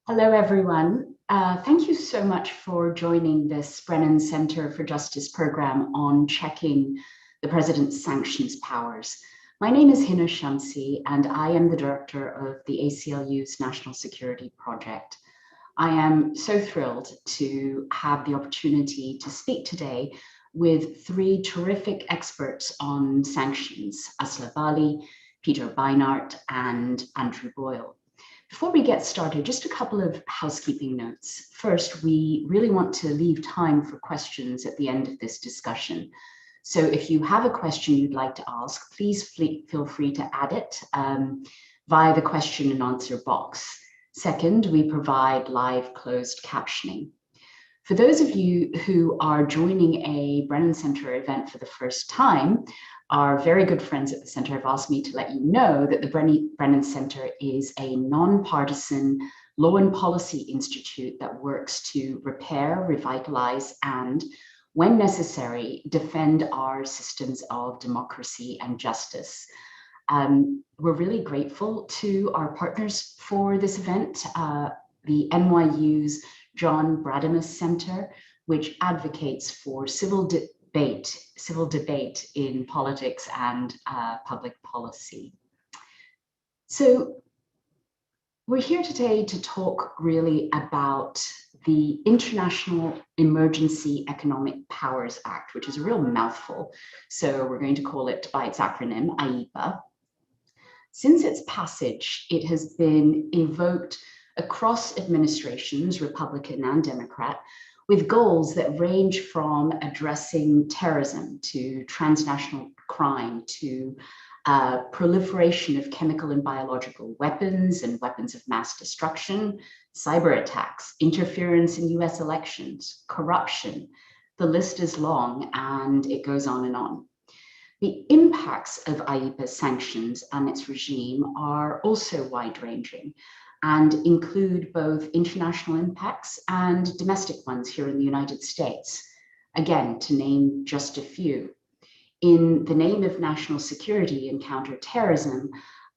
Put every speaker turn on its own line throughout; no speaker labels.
Hello, everyone. Thank you so much for joining this Brennan Center for Justice program on checking the President's sanctions powers. My name is Hina Shamsi, and I am the director of the ACLU's National Security Project. I am so thrilled to have the opportunity to speak today with three terrific experts on sanctions, Asla Bali, Peter Beinart, and Andrew Boyle. Before we get started, just a couple of housekeeping notes. First, we really want to leave time for questions at the end of this discussion. So if you have a question you'd like to ask, please feel free to add it via the question and answer box. Second, we provide live closed captioning. For those of you who are joining a Brennan Center event for the first time, our very good friends at the Center have asked me to let you know that the Brennan Center is a nonpartisan law and policy institute that works to repair, revitalize, and, when necessary, defend our systems of democracy and justice. We're really grateful to our partners for this event, the NYU's John Bradimus Center, which advocates for civil debate in politics and public policy. So we're here today to talk really about the International Emergency Economic Powers Act, which is a real mouthful. So we're going to call it by its acronym, IEEPA. Since its passage, it has been invoked across administrations, Republican and Democrat, with goals that range from addressing terrorism to transnational crime to proliferation of chemical and biological weapons and weapons of mass destruction, cyber attacks, interference in US elections, corruption. The list is long and it goes on and on. The impacts of IEEPA's sanctions and its regime are also wide-ranging and include both international impacts and domestic ones here in the United States. Again, to name just a few. In the name of national security and counterterrorism,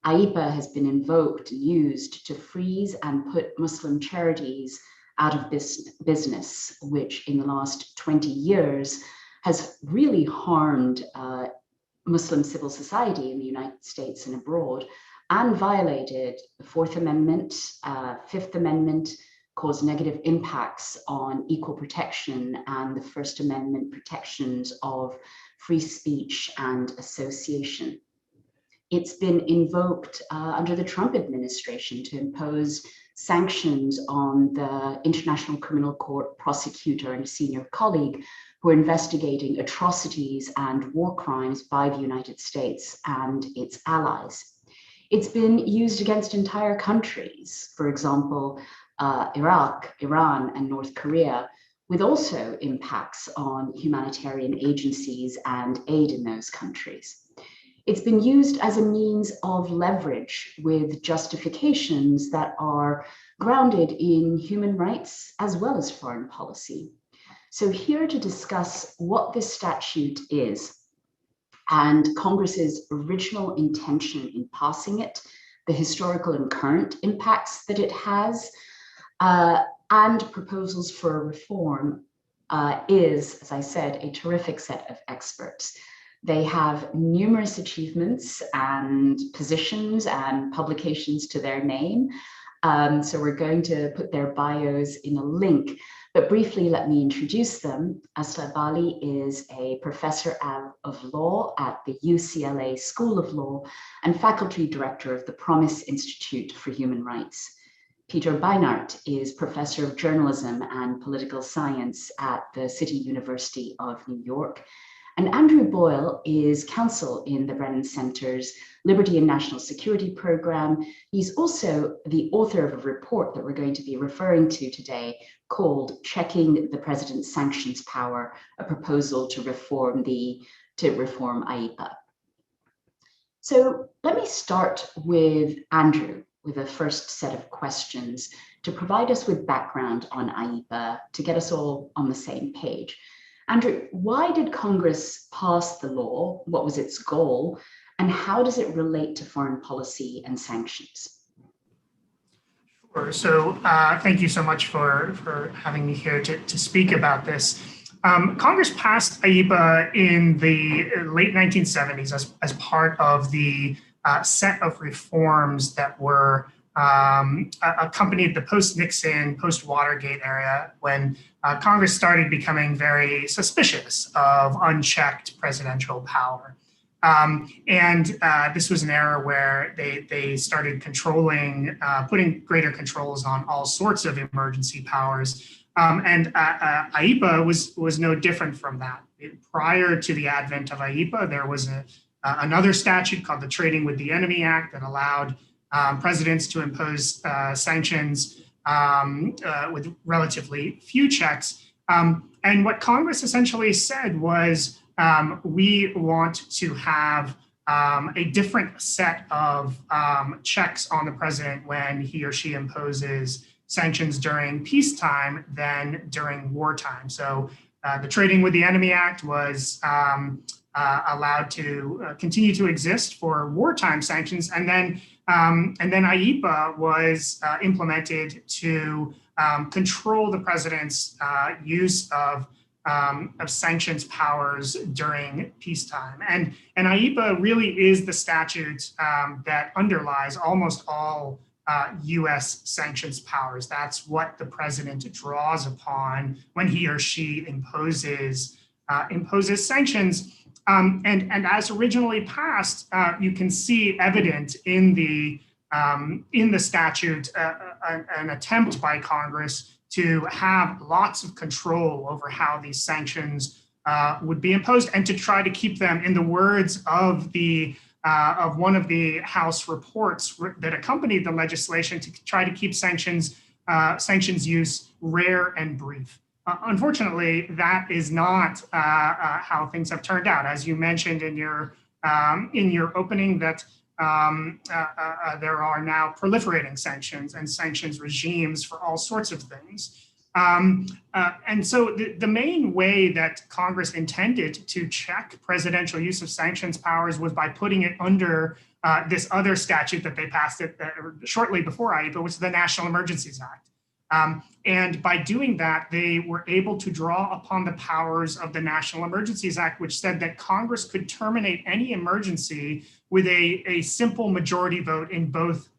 IEEPA has been invoked and used to freeze and put Muslim charities out of business, which in the last 20 years has really harmed Muslim civil society in the United States and abroad, and violated the Fourth Amendment, Fifth Amendment, caused negative impacts on equal protection and the First Amendment protections of free speech and association. It's been invoked under the Trump administration to impose sanctions on the International Criminal Court prosecutor and a senior colleague who are investigating atrocities and war crimes by the United States and its allies. It's been used against entire countries, for example, Iraq, Iran, and North Korea, with also impacts on humanitarian agencies and aid in those countries. It's been used as a means of leverage with justifications that are grounded in human rights as well as foreign policy. So here to discuss what this statute is and Congress's original intention in passing it, the historical and current impacts that it has, and proposals for a reform is, as I said, a terrific set of experts. They have numerous achievements and positions and publications to their name. So we're going to put their bios in a link. But briefly, let me introduce them. Asla Bali is a professor of law at the UCLA School of Law and faculty director of the Promise Institute for Human Rights. Peter Beinart is professor of journalism and political science at the City University of New York. And Andrew Boyle is counsel in the Brennan Center's Liberty and National Security program. He's also the author of a report that we're going to be referring to today called Checking the President's Sanctions Power, a proposal to reform IEEPA. So let me start with Andrew with a first set of questions to provide us with background on IEEPA to get us all on the same page. Andrew, why did Congress pass the law? What was its goal? And how does it relate to foreign policy and sanctions?
Sure. So thank you so much for having me here to speak about this. Congress passed IEEPA in the late 1970s as part of the set of reforms that were accompanied the post-Nixon, post-Watergate era, when Congress started becoming very suspicious of unchecked presidential power. This was an era where they started controlling, putting greater controls on all sorts of emergency powers. IEEPA was no different from that. Prior to the advent of IEEPA, there was another statute called the Trading with the Enemy Act that allowed presidents to impose sanctions with relatively few checks. And what Congress essentially said was, we want to have a different set of checks on the president when he or she imposes sanctions during peacetime than during wartime. So the Trading with the Enemy Act was allowed to continue to exist for wartime sanctions, and then IEEPA was implemented to control the president's use of sanctions powers during peacetime. And IEEPA really is the statute that underlies almost all US sanctions powers. That's what the president draws upon when he or she imposes sanctions. And as originally passed, you can see evident in the statute an attempt by Congress to have lots of control over how these sanctions would be imposed, and to try to keep them, in the words of one of the House reports that accompanied the legislation, to try to keep sanctions use rare and brief. Unfortunately, that is not how things have turned out. As you mentioned in your opening, that there are now proliferating sanctions and sanctions regimes for all sorts of things. And so the main way that Congress intended to check presidential use of sanctions powers was by putting it under this other statute that they passed shortly before IEEPA, which is the National Emergencies Act. And by doing that, they were able to draw upon the powers of the National Emergencies Act, which said that Congress could terminate any emergency with a simple majority vote in both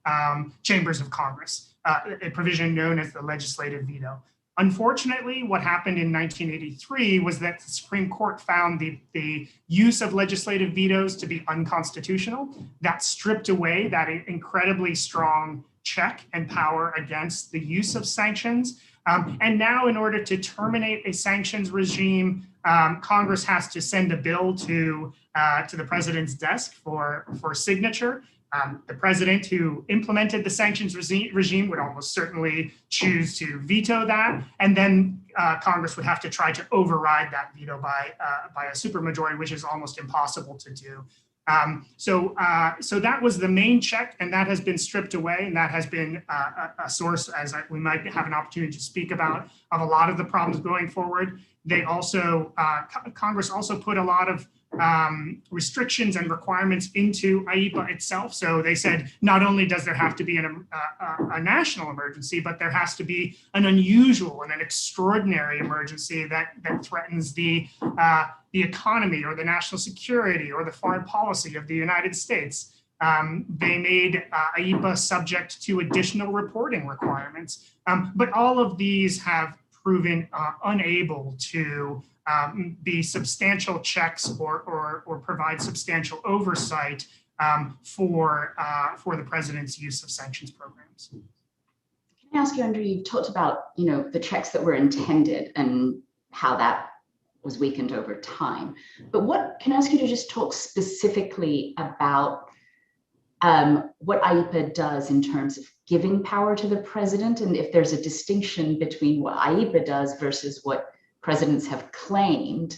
chambers of Congress, a provision known as the legislative veto. Unfortunately, what happened in 1983 was that the Supreme Court found the use of legislative vetoes to be unconstitutional. That stripped away that incredibly strong check and power against the use of sanctions. And now, in order to terminate a sanctions regime, Congress has to send a bill to the president's desk for signature. The president who implemented the sanctions regime would almost certainly choose to veto that, and then Congress would have to try to override that veto by a supermajority, which is almost impossible to do. So that was the main check, and that has been stripped away, and that has been a source, as we might have an opportunity to speak about, of a lot of the problems going forward. They also, Congress also put a lot of restrictions and requirements into IEEPA itself. So they said, not only does there have to be a national emergency, but there has to be an unusual and an extraordinary emergency that threatens the economy or the national security or the foreign policy of the United States. They made IEEPA subject to additional reporting requirements. But all of these have proven unable to be substantial checks or provide substantial oversight for the president's use of sanctions programs.
Can I ask you, Andrew, you talked about the checks that were intended and how that was weakened over time. But can I ask you to just talk specifically about what IEEPA does in terms of giving power to the president, and if there's a distinction between what IEEPA does versus what presidents have claimed?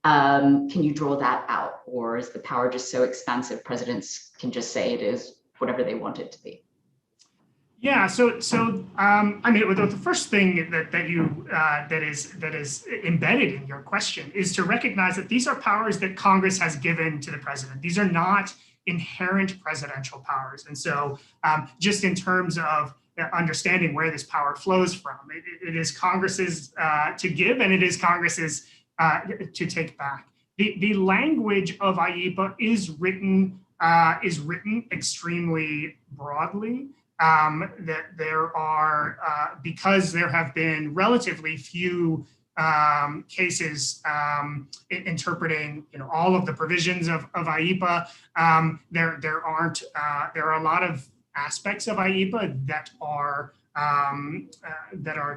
Can you draw that out, or is the power just so expansive presidents can just say it is whatever they want it to be?
Yeah, I mean, the first thing that is embedded in your question is to recognize that these are powers that Congress has given to the president. These are not inherent presidential powers, and so just in terms of understanding where this power flows from. It is Congress's to give, and it is Congress's to take back. The language of IEEPA is written extremely broadly. That there are, because there have been relatively few cases interpreting, all of the provisions of IEEPA. There are a lot of aspects of IEEPA that are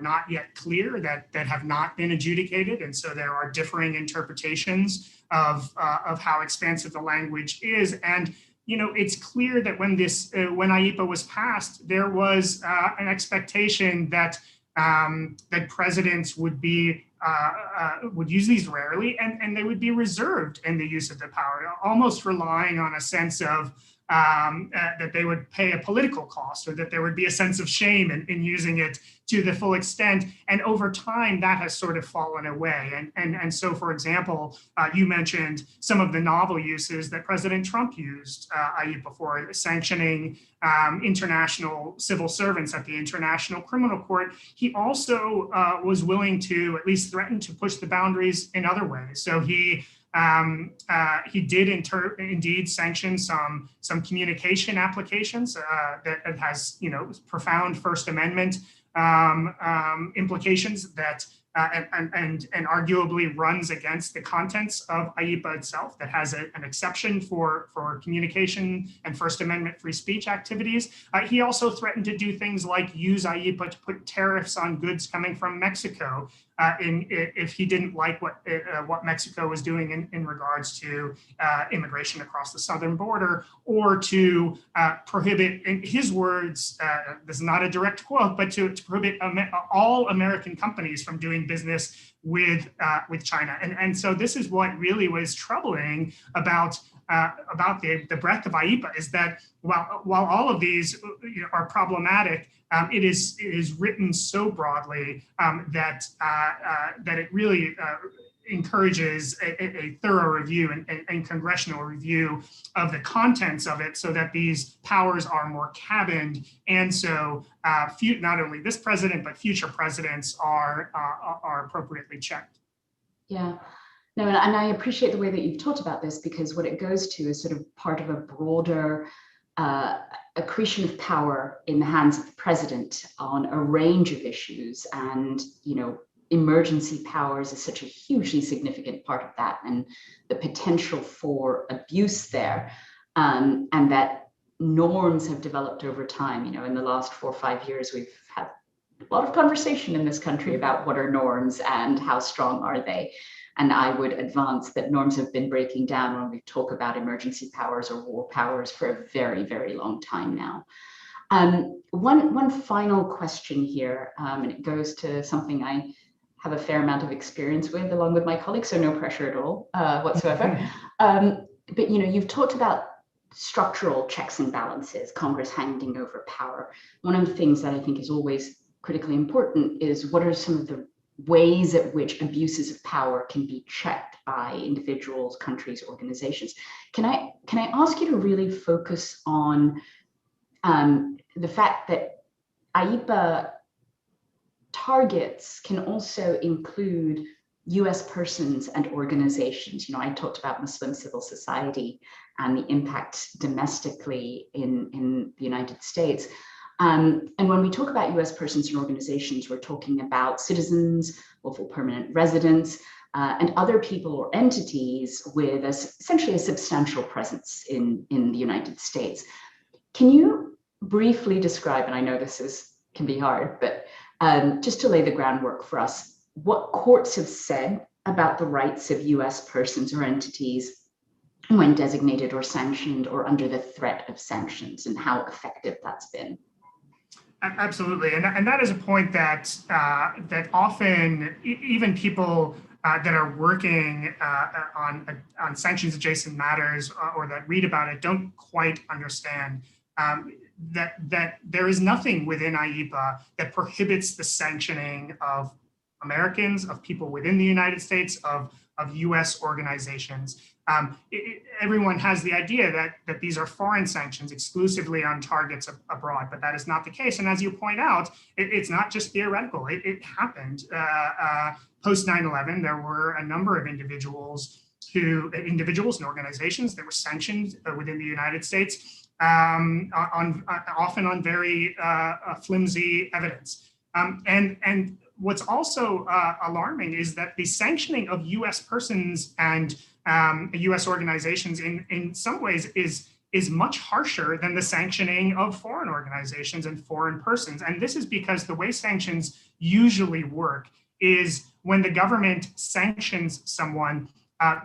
not yet clear, that have not been adjudicated, and so there are differing interpretations of how expansive the language is. And it's clear that when IEEPA was passed, there was an expectation that that presidents would use these rarely, and they would be reserved in the use of the power, almost relying on a sense of that they would pay a political cost, or that there would be a sense of shame in using it to the full extent. And over time, that has sort of fallen away. And so, for example, you mentioned some of the novel uses that President Trump used IEEPA for, sanctioning international civil servants at the International Criminal Court. He also was willing to at least threaten to push the boundaries in other ways. So he did indeed sanction some communication applications that has profound First Amendment implications that and arguably runs against the contents of IEEPA itself, that has an exception for communication and First Amendment free speech activities. He also threatened to do things like use IEEPA to put tariffs on goods coming from Mexico if he didn't like what Mexico was doing in regards to immigration across the southern border, or to prohibit, in his words, this is not a direct quote, but to prohibit all American companies from doing business with China. And so this is what really was troubling about the breadth of IEEPA, is that while all of these are problematic, it is written so broadly that it really encourages a thorough review and congressional review of the contents of it, so that these powers are more cabined, and so not only this president but future presidents are appropriately checked.
Yeah. No, and I appreciate the way that you've talked about this, because what it goes to is sort of part of a broader accretion of power in the hands of the president on a range of issues. And, emergency powers is such a hugely significant part of that, and the potential for abuse there. And that norms have developed over time. In the last 4 or 5 years, we've had a lot of conversation in this country about what are norms and how strong are they. And I would advance that norms have been breaking down when we talk about emergency powers or war powers for a very, very long time now. One final question here, and it goes to something I have a fair amount of experience with, along with my colleagues, so no pressure at all whatsoever. But you've talked about structural checks and balances, Congress handing over power. One of the things that I think is always critically important is, what are some of the ways at which abuses of power can be checked by individuals, countries, organizations? Can I ask you to really focus on the fact that IEEPA targets can also include US persons and organizations? I talked about Muslim civil society and the impact domestically in the United States. And when we talk about US persons and organizations, we're talking about citizens, lawful permanent residents, and other people or entities with essentially a substantial presence in the United States. Can you briefly describe, and I know this can be hard, but just to lay the groundwork for us, what courts have said about the rights of US persons or entities when designated or sanctioned or under the threat of sanctions, and how effective that's been?
Absolutely, and that is a point that often even people that are working on sanctions adjacent matters or that read about it don't quite understand. That there is nothing within IEEPA that prohibits the sanctioning of Americans, of people within the United States, of US organizations. Everyone has the idea that these are foreign sanctions exclusively on targets abroad, but that is not the case. And as you point out, it's not just theoretical. It happened. Post 9/11, there were a number of individuals and organizations that were sanctioned within the United States, often on very flimsy evidence. And what's also alarming is that the sanctioning of U.S. persons and U.S. organizations in some ways is much harsher than the sanctioning of foreign organizations and foreign persons. And this is because the way sanctions usually work is when the government sanctions someone,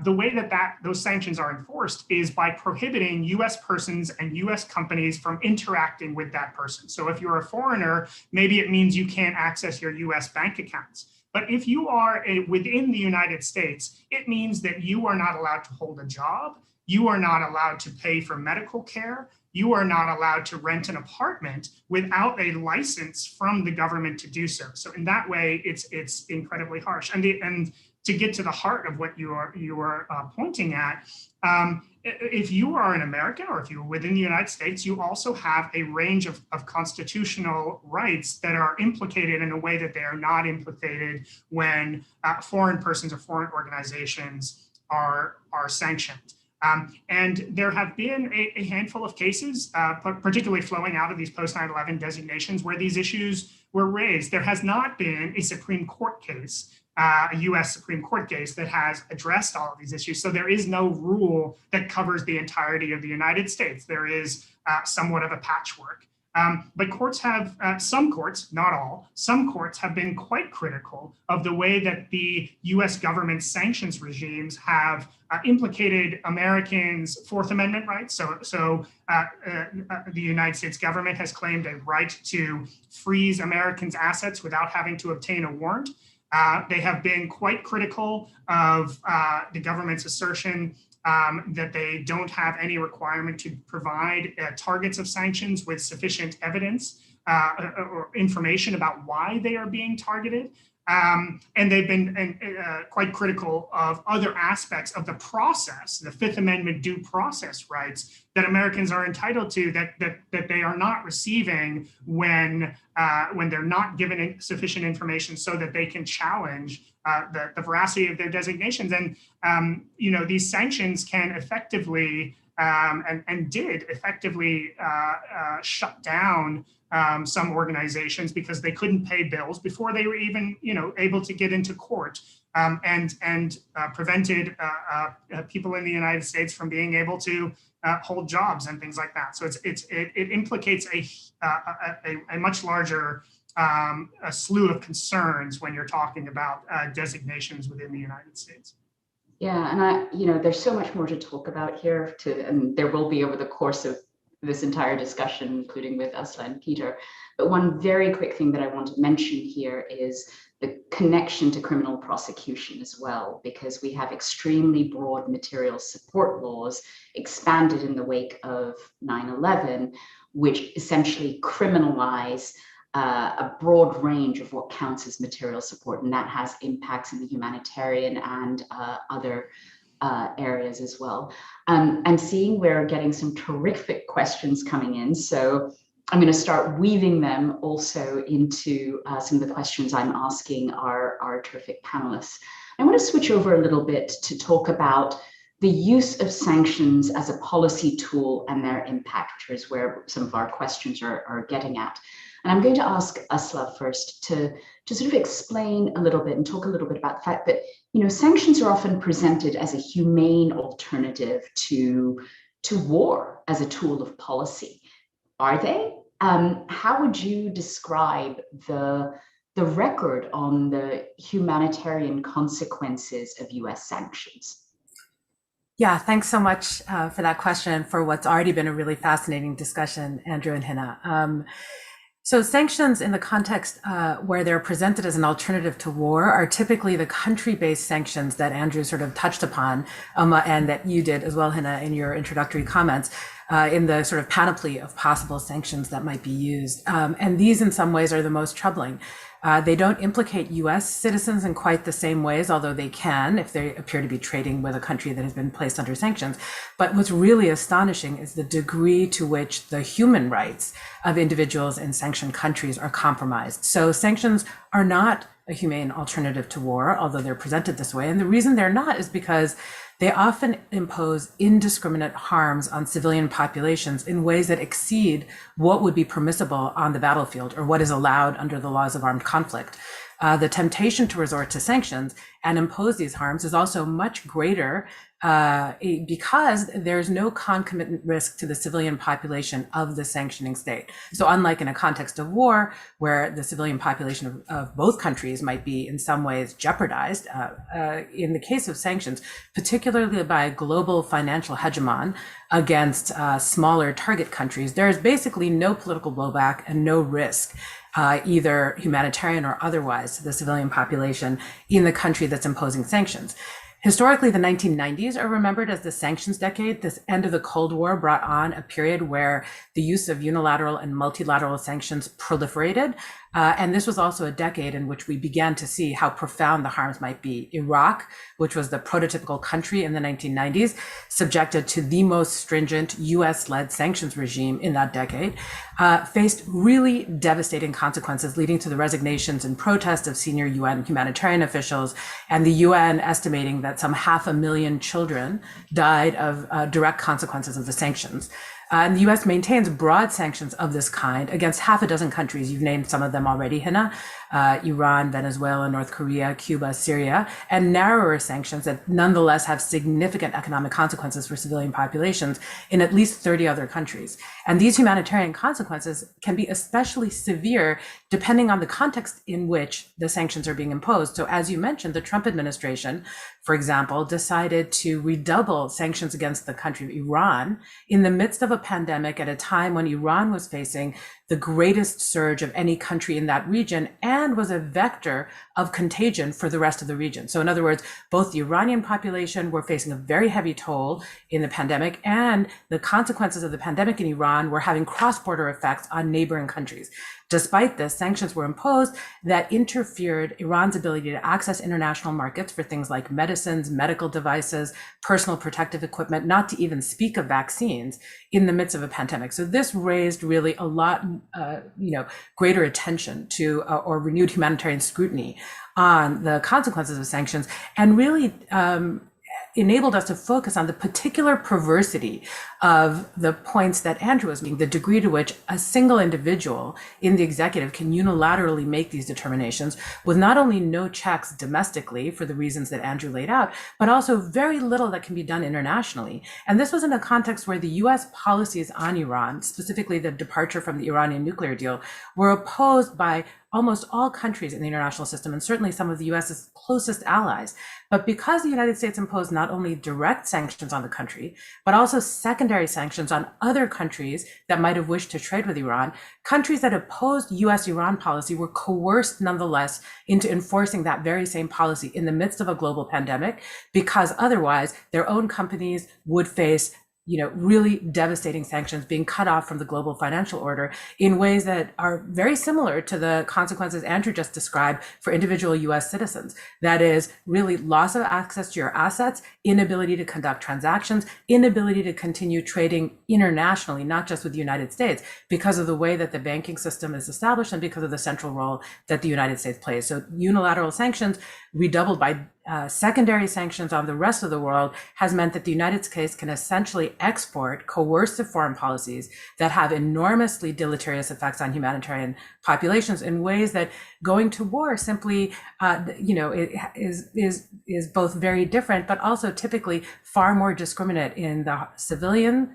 the way that those sanctions are enforced is by prohibiting U.S. persons and U.S. companies from interacting with that person. So if you're a foreigner, maybe it means you can't access your U.S. bank accounts. But if you are within the United States, it means that you are not allowed to hold a job. You are not allowed to pay for medical care. You are not allowed to rent an apartment without a license from the government to do so. So in that way, it's incredibly harsh. And to get to the heart of what you are pointing at, if you are an American or if you're within the United States, you also have a range of constitutional rights that are implicated in a way that they are not implicated when foreign persons or foreign organizations are sanctioned. And there have been a handful of cases, particularly flowing out of these post 9/11 designations, where these issues were raised. There has not been a Supreme Court case, a U.S. Supreme Court case that has addressed all of these issues. So there is no rule that covers the entirety of the United States. There is somewhat of a patchwork. But courts have, some courts, not all, some courts have been quite critical of the way that the US government sanctions regimes have implicated Americans' Fourth Amendment rights. So the United States government has claimed a right to freeze Americans' assets without having to obtain a warrant. They have been quite critical of the government's assertion that they don't have any requirement to provide targets of sanctions with sufficient evidence or information about why they are being targeted. And they've been quite critical of other aspects of the process, the Fifth Amendment due process rights that Americans are entitled to, that they are not receiving when they're not given sufficient information so that they can challenge the veracity of their designations. And these sanctions can effectively and did effectively shut down some organizations because they couldn't pay bills before they were even, able to get into court, and prevented people in the United States from being able to hold jobs and things like that. So it implicates a much larger a slew of concerns when you're talking about designations within the United States.
Yeah, and there's so much more to talk about here, and there will be over the course of this entire discussion, including with Asla and Peter. But one very quick thing that I want to mention here is the connection to criminal prosecution as well, because we have extremely broad material support laws expanded in the wake of 9/11, which essentially criminalize a broad range of what counts as material support, and that has impacts in the humanitarian and other areas as well. I'm seeing we're getting some terrific questions coming in, so I'm going to start weaving them also into some of the questions I'm asking our terrific panelists. I want to switch over a little bit to talk about the use of sanctions as a policy tool and their impact, which is where some of our questions are getting at. And I'm going to ask Asla first to sort of explain a little bit and talk a little bit about the fact that, sanctions are often presented as a humane alternative to war as a tool of policy. Are they? How would you describe the record on the humanitarian consequences of US sanctions?
Yeah, thanks so much for that question and for what's already been a really fascinating discussion, Andrew and Hina. So sanctions in the context where they're presented as an alternative to war are typically the country-based sanctions that Andrew sort of touched upon, and that you did as well, Hina, in your introductory comments. in the sort of panoply of possible sanctions that might be used. And these in some ways are the most troubling. They don't implicate US citizens in quite the same ways, although they can if they appear to be trading with a country that has been placed under sanctions. But what's really astonishing is the degree to which the human rights of individuals in sanctioned countries are compromised. So sanctions are not a humane alternative to war, although they're presented this way. And the reason they're not is because they often impose indiscriminate harms on civilian populations in ways that exceed what would be permissible on the battlefield or what is allowed under the laws of armed conflict. The temptation to resort to sanctions and impose these harms is also much greater because there's no concomitant risk to the civilian population of the sanctioning state. So unlike in a context of war, where the civilian population of both countries might be in some ways jeopardized, in the case of sanctions, particularly by a global financial hegemon against smaller target countries, there is basically no political blowback and no risk, either humanitarian or otherwise, to the civilian population in the country that's imposing sanctions. Historically, the 1990s are remembered as the sanctions decade. This end of the Cold War brought on a period where the use of unilateral and multilateral sanctions proliferated. And this was also a decade in which we began to see how profound the harms might be. Iraq, which was the prototypical country in the 1990s, subjected to the most stringent US-led sanctions regime in that decade, faced really devastating consequences, leading to the resignations and protests of senior UN humanitarian officials, and the UN estimating that some 500,000 children died of direct consequences of the sanctions. And the US maintains broad sanctions of this kind against half a dozen countries. You've named some of them already, Hina, Iran, Venezuela, North Korea, Cuba, Syria, and narrower sanctions that nonetheless have significant economic consequences for civilian populations in at least 30 other countries. And these humanitarian consequences can be especially severe depending on the context in which the sanctions are being imposed. So as you mentioned, the Trump administration, for example, decided to redouble sanctions against the country of Iran in the midst of a pandemic at a time when Iran was facing the greatest surge of any country in that region and was a vector of contagion for the rest of the region. So in other words, both the Iranian population were facing a very heavy toll in the pandemic, and the consequences of the pandemic in Iran were having cross-border effects on neighboring countries. Despite this, sanctions were imposed that interfered Iran's ability to access international markets for things like medicines, medical devices, personal protective equipment, not to even speak of vaccines in the midst of a pandemic. So this raised really a lot, greater attention to or renewed humanitarian scrutiny on the consequences of sanctions, and really enabled us to focus on the particular perversity of the points that Andrew was making, the degree to which a single individual in the executive can unilaterally make these determinations with not only no checks domestically for the reasons that Andrew laid out, but also very little that can be done internationally. And this was in a context where the US policies on Iran, specifically the departure from the Iranian nuclear deal, were opposed by almost all countries in the international system, and certainly some of the US's closest allies. But because the United States imposed not only direct sanctions on the country, but also secondary sanctions on other countries that might have wished to trade with Iran, countries that opposed US-Iran policy were coerced nonetheless into enforcing that very same policy in the midst of a global pandemic, because otherwise their own companies would face really devastating sanctions, being cut off from the global financial order in ways that are very similar to the consequences Andrew just described for individual US citizens. That is really loss of access to your assets, inability to conduct transactions, inability to continue trading internationally, not just with the United States, because of the way that the banking system is established and because of the central role that the United States plays. So unilateral sanctions redoubled by secondary sanctions on the rest of the world has meant that the United States can essentially export coercive foreign policies that have enormously deleterious effects on humanitarian populations in ways that going to war simply, is both very different, but also typically far more discriminate in the civilian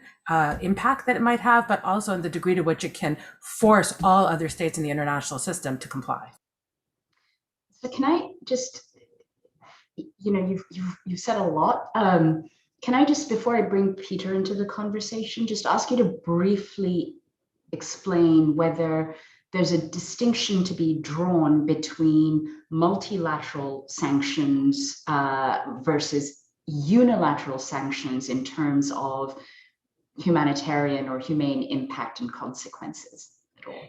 impact that it might have, but also in the degree to which it can force all other states in the international system to comply.
So can I just, you've said a lot. Can I just, before I bring Peter into the conversation, just ask you to briefly explain whether there's a distinction to be drawn between multilateral sanctions versus unilateral sanctions in terms of humanitarian or humane impact and consequences at all?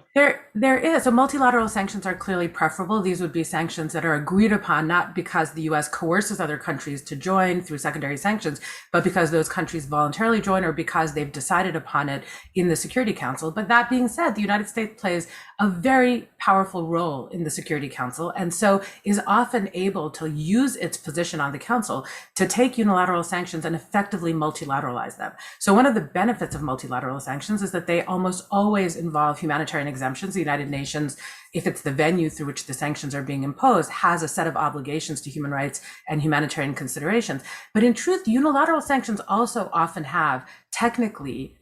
There is. So multilateral sanctions are clearly preferable. These would be sanctions that are agreed upon, not because the US coerces other countries to join through secondary sanctions, but because those countries voluntarily join or because they've decided upon it in the Security Council. But that being said, the United States plays a very powerful role in the Security Council, and so is often able to use its position on the Council to take unilateral sanctions and effectively multilateralize them. So one of the benefits of multilateral sanctions is that they almost always involve humanitarian exemptions. The United Nations, if it's the venue through which the sanctions are being imposed, has a set of obligations to human rights and humanitarian considerations. But in truth, unilateral sanctions also often have technically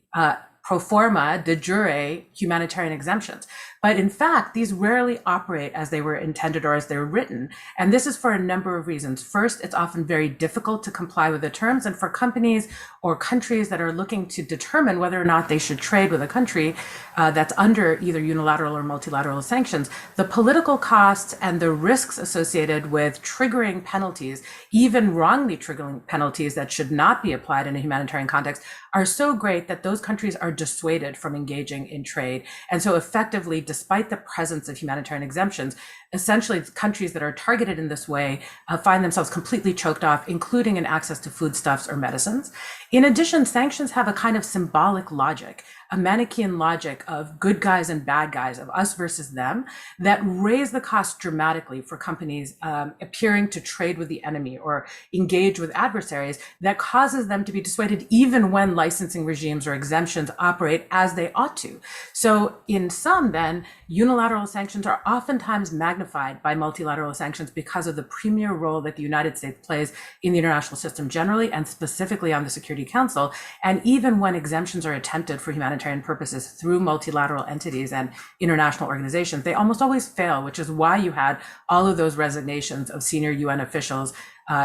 pro forma, de jure humanitarian exemptions. But in fact, these rarely operate as they were intended or as they're written. And this is for a number of reasons. First, it's often very difficult to comply with the terms. And for companies or countries that are looking to determine whether or not they should trade with a country that's under either unilateral or multilateral sanctions, the political costs and the risks associated with triggering penalties, even wrongly triggering penalties that should not be applied in a humanitarian context, are so great that those countries are dissuaded from engaging in trade. And so effectively, despite the presence of humanitarian exemptions, essentially countries that are targeted in this way find themselves completely choked off, including in access to foodstuffs or medicines. In addition, sanctions have a kind of symbolic logic, a Manichaean logic of good guys and bad guys, of us versus them, that raise the cost dramatically for companies appearing to trade with the enemy or engage with adversaries, that causes them to be dissuaded even when licensing regimes or exemptions operate as they ought to. So in sum, then, unilateral sanctions are oftentimes magnified by multilateral sanctions because of the premier role that the United States plays in the international system generally, and specifically on the Security Council. And even when exemptions are attempted for humanitarian purposes through multilateral entities and international organizations, they almost always fail, which is why you had all of those resignations of senior UN officials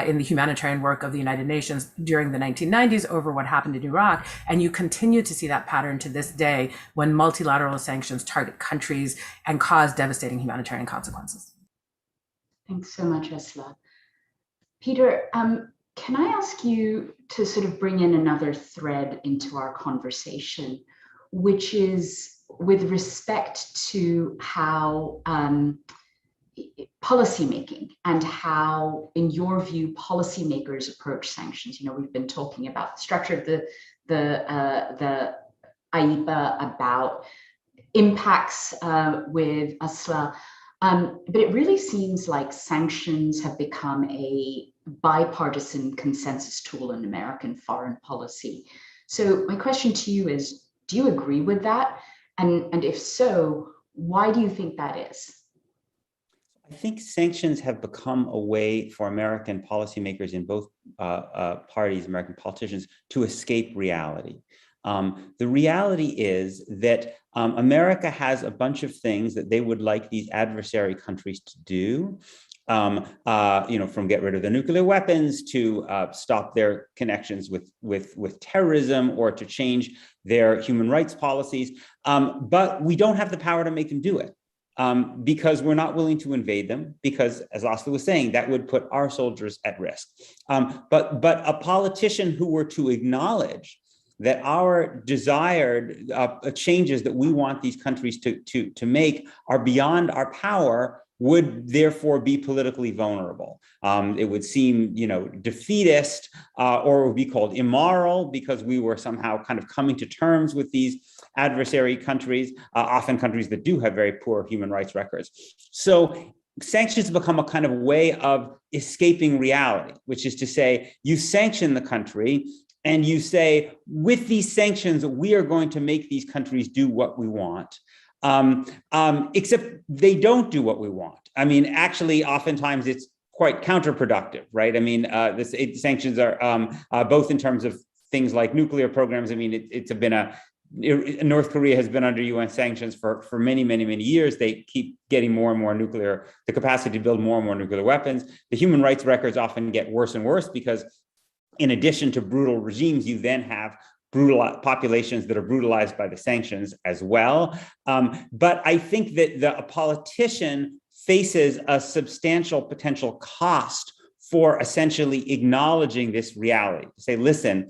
in the humanitarian work of the United Nations during the 1990s over what happened in Iraq. And you continue to see that pattern to this day when multilateral sanctions target countries and cause devastating humanitarian consequences.
Thanks so much, Esla. Peter, can I ask you to sort of bring in another thread into our conversation, which is with respect to how policymaking and how, in your view, policymakers approach sanctions. You know, we've been talking about the structure of the IEEPA, about impacts with ASLA, but it really seems like sanctions have become a bipartisan consensus tool in American foreign policy. So my question to you is, do you agree with that? And if so, why do you think that is?
I think sanctions have become a way for American policymakers in both parties, American politicians, to escape reality. The reality is that America has a bunch of things that they would like these adversary countries to do, from get rid of the nuclear weapons to stop their connections with terrorism or to change their human rights policies. But we don't have the power to make them do it. Because we're not willing to invade them, because, as Asla was saying, that would put our soldiers at risk. But a politician who were to acknowledge that our desired changes that we want these countries to make are beyond our power would therefore be politically vulnerable. It would seem, defeatist, or it would be called immoral because we were somehow kind of coming to terms with these adversary countries, often countries that do have very poor human rights records. So sanctions become a kind of way of escaping reality, which is to say, you sanction the country and you say, with these sanctions, we are going to make these countries do what we want. Except they don't do what we want. I mean, actually, oftentimes it's quite counterproductive, right? I mean, sanctions are both in terms of things like nuclear programs. I mean, North Korea has been under UN sanctions for many, many, many years. They keep getting more and more the capacity to build more and more nuclear weapons. The human rights records often get worse and worse because in addition to brutal regimes, you then have brutal populations that are brutalized by the sanctions as well. But I think that a politician faces a substantial potential cost for essentially acknowledging this reality. To say, listen,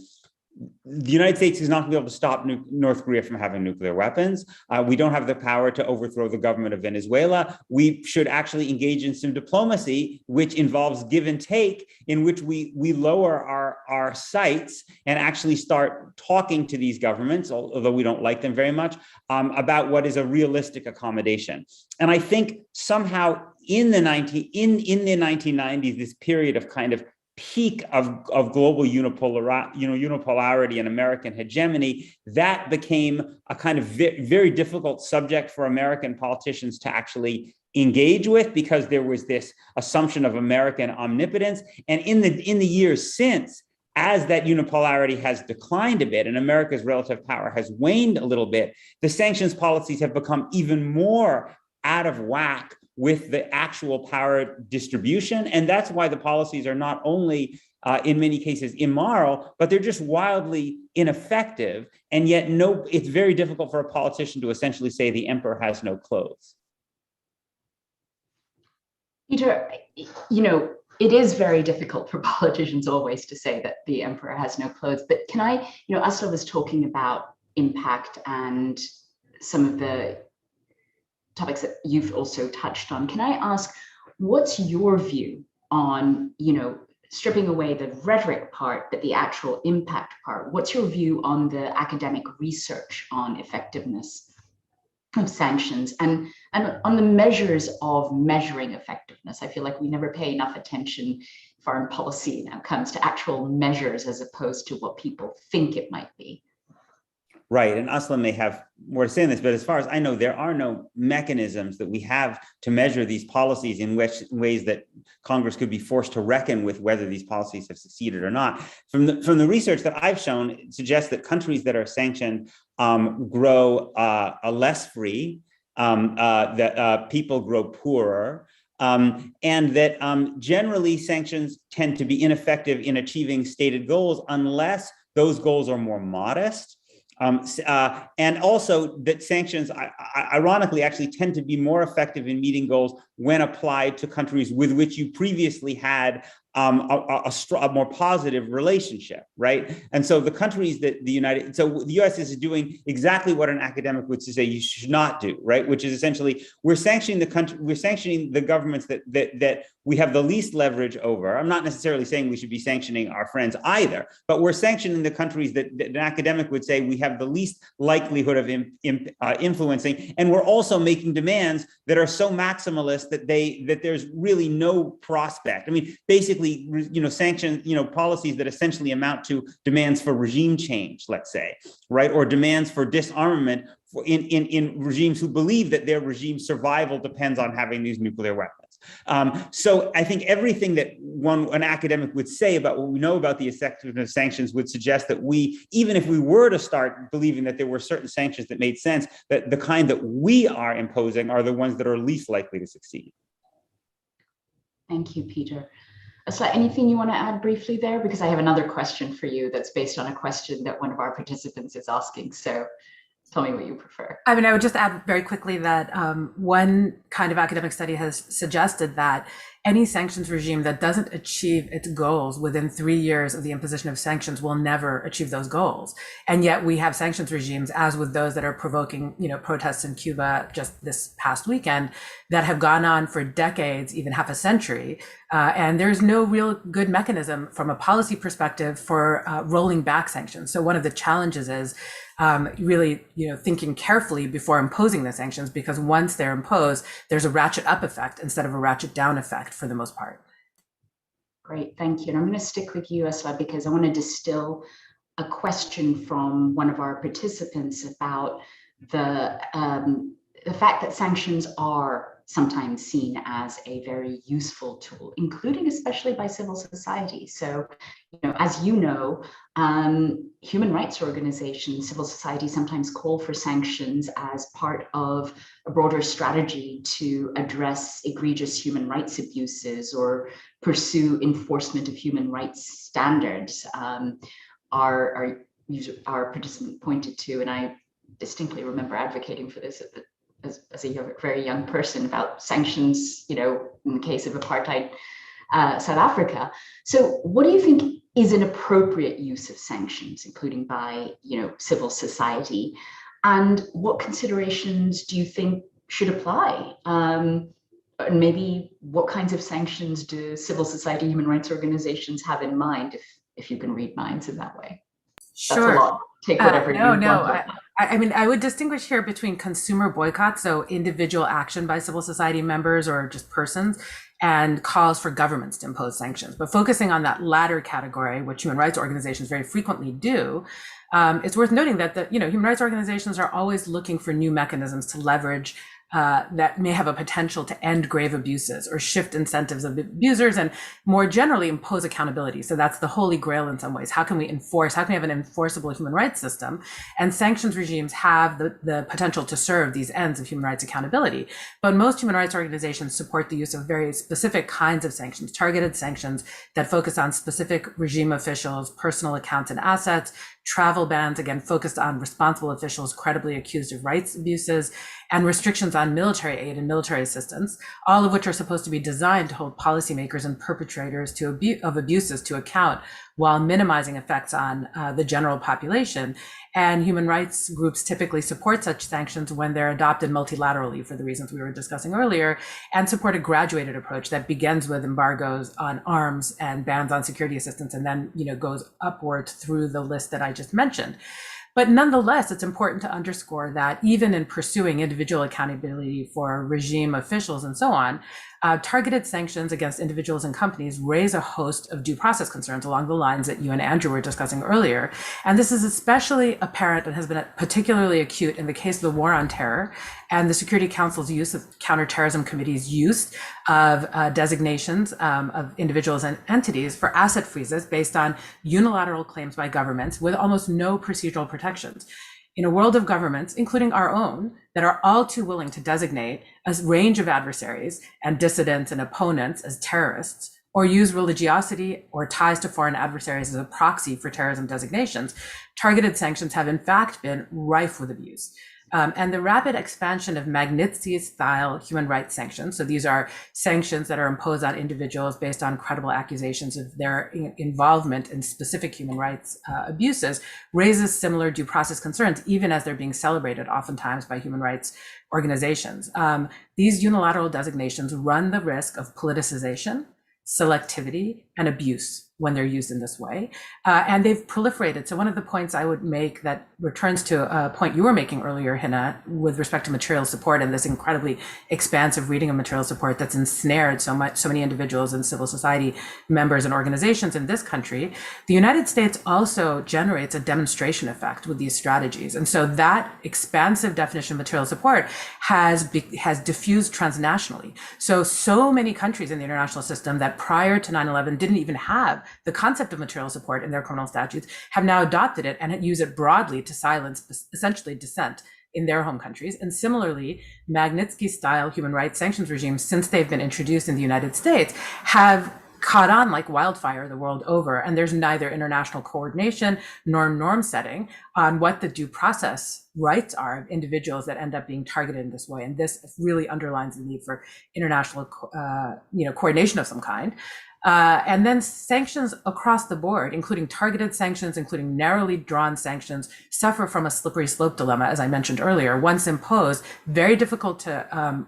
the United States is not going to be able to stop North Korea from having nuclear weapons. We don't have the power to overthrow the government of Venezuela. We should actually engage in some diplomacy, which involves give and take, in which we lower our sights and actually start talking to these governments, although we don't like them very much, about what is a realistic accommodation. And I think somehow in the 1990s, this period of kind of peak of global unipolarity and American hegemony, that became a kind of very difficult subject for American politicians to actually engage with, because there was this assumption of American omnipotence. And in the years since, as that unipolarity has declined a bit and America's relative power has waned a little bit, the sanctions policies have become even more out of whack with the actual power distribution. And that's why the policies are not only in many cases immoral, but they're just wildly ineffective. And yet it's very difficult for a politician to essentially say the emperor has no clothes.
Peter, it is very difficult for politicians always to say that the emperor has no clothes, but can I, Asla was talking about impact and some of the topics that you've also touched on. Can I ask, what's your view on, stripping away the rhetoric part, but the actual impact part? What's your view on the academic research on effectiveness of sanctions and on the measures of measuring effectiveness? I feel like we never pay enough attention in foreign policy now comes to actual measures as opposed to what people think it might be.
Right, and Aslam may have more to say on this, but as far as I know, there are no mechanisms that we have to measure these policies in ways that Congress could be forced to reckon with whether these policies have succeeded or not. From the research that I've shown, it suggests that countries that are sanctioned grow less free, that people grow poorer, and that generally sanctions tend to be ineffective in achieving stated goals unless those goals are more modest. And also that sanctions, ironically, actually tend to be more effective in meeting goals when applied to countries with which you previously had a more positive relationship, right? And so the countries that the US is doing exactly what an academic would say you should not do, right? Which is essentially we're sanctioning the governments that we have the least leverage over. I'm not necessarily saying we should be sanctioning our friends either, but we're sanctioning the countries that an academic would say we have the least likelihood of influencing, and we're also making demands that are so maximalist that there's really no prospect. I mean, basically, sanction, policies that essentially amount to demands for regime change, let's say, right, or demands for disarmament in regimes who believe that their regime's survival depends on having these nuclear weapons. So I think everything that an academic would say about what we know about the effectiveness of sanctions would suggest that even if we were to start believing that there were certain sanctions that made sense, that the kind that we are imposing are the ones that are least likely to succeed.
Thank you, Peter. Asla, anything you want to add briefly there? Because I have another question for you that's based on a question that one of our participants is asking. So tell me what you prefer.
I mean, I would just add very quickly that one kind of academic study has suggested that any sanctions regime that doesn't achieve its goals within 3 years of the imposition of sanctions will never achieve those goals. And yet we have sanctions regimes, as with those that are provoking, protests in Cuba just this past weekend, that have gone on for decades, even half a century. And there's no real good mechanism from a policy perspective for rolling back sanctions. So one of the challenges is really, thinking carefully before imposing the sanctions, because once they're imposed, there's a ratchet up effect instead of a ratchet down effect for the most part.
Great, thank you. And I'm going to stick with you, Asla, because I want to distill a question from one of our participants about the fact that sanctions are sometimes seen as a very useful tool, including especially by civil society. So, as you know, human rights organizations, civil society sometimes call for sanctions as part of a broader strategy to address egregious human rights abuses or pursue enforcement of human rights standards. Our participant pointed to, and I distinctly remember advocating for this as a very young person, about sanctions, in the case of apartheid South Africa. So what do you think is an appropriate use of sanctions, including by, civil society? And what considerations do you think should apply? And maybe what kinds of sanctions do civil society human rights organizations have in mind, if you can read minds in that way?
Sure.
That's a lot. Take whatever you want.
I mean, I would distinguish here between consumer boycotts, so individual action by civil society members or just persons, and calls for governments to impose sanctions. But focusing on that latter category, which human rights organizations very frequently do, it's worth noting that human rights organizations are always looking for new mechanisms to leverage that may have a potential to end grave abuses or shift incentives of abusers and more generally impose accountability. So that's the holy grail in some ways. How can we have an enforceable human rights system? And sanctions regimes have the potential to serve these ends of human rights accountability. But most human rights organizations support the use of very specific kinds of sanctions, targeted sanctions that focus on specific regime officials, personal accounts and assets, travel bans, again, focused on responsible officials credibly accused of rights abuses, and restrictions on military aid and military assistance, all of which are supposed to be designed to hold policymakers and perpetrators of abuses to account while minimizing effects on the general population. And human rights groups typically support such sanctions when they're adopted multilaterally for the reasons we were discussing earlier, and support a graduated approach that begins with embargoes on arms and bans on security assistance, and then goes upward through the list that I just mentioned. But nonetheless, it's important to underscore that even in pursuing individual accountability for regime officials and so on, targeted sanctions against individuals and companies raise a host of due process concerns along the lines that you and Andrew were discussing earlier. And this is especially apparent and has been particularly acute in the case of the war on terror and the Security Council's use of counterterrorism committees' use of designations of individuals and entities for asset freezes based on unilateral claims by governments with almost no procedural protections. In a world of governments, including our own, that are all too willing to designate a range of adversaries and dissidents and opponents as terrorists, or use religiosity or ties to foreign adversaries as a proxy for terrorism designations, targeted sanctions have in fact been rife with abuse. And the rapid expansion of Magnitsky-style human rights sanctions, so these are sanctions that are imposed on individuals based on credible accusations of their involvement in specific human rights abuses, raises similar due process concerns, even as they're being celebrated oftentimes by human rights organizations. These unilateral designations run the risk of politicization, selectivity, and abuse when they're used in this way. And they've proliferated. So one of the points I would make that returns to a point you were making earlier, Hina, with respect to material support and this incredibly expansive reading of material support that's ensnared so many individuals and civil society members and organizations in this country, the United States also generates a demonstration effect with these strategies. And so that expansive definition of material support has diffused transnationally. So many countries in the international system that prior to 9/11 didn't even have the concept of material support in their criminal statutes have now adopted it and use it broadly to silence essentially dissent in their home countries. And similarly, Magnitsky-style human rights sanctions regimes, since they've been introduced in the United States, have caught on like wildfire the world over. And there's neither international coordination nor norm setting on what the due process rights are of individuals that end up being targeted in this way. And this really underlines the need for international coordination of some kind. And then sanctions across the board, including targeted sanctions, including narrowly drawn sanctions, suffer from a slippery slope dilemma, as I mentioned earlier. Once imposed, very difficult to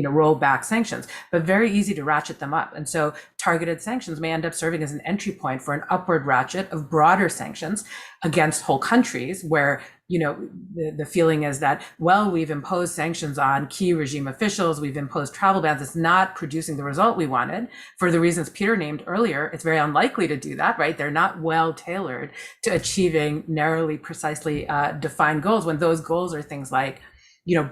roll back sanctions, but very easy to ratchet them up. And so targeted sanctions may end up serving as an entry point for an upward ratchet of broader sanctions against whole countries where the feeling is that, well, we've imposed sanctions on key regime officials, we've imposed travel bans, it's not producing the result we wanted. For the reasons Peter named earlier, it's very unlikely to do that, right? They're not well tailored to achieving narrowly, precisely defined goals when those goals are things like,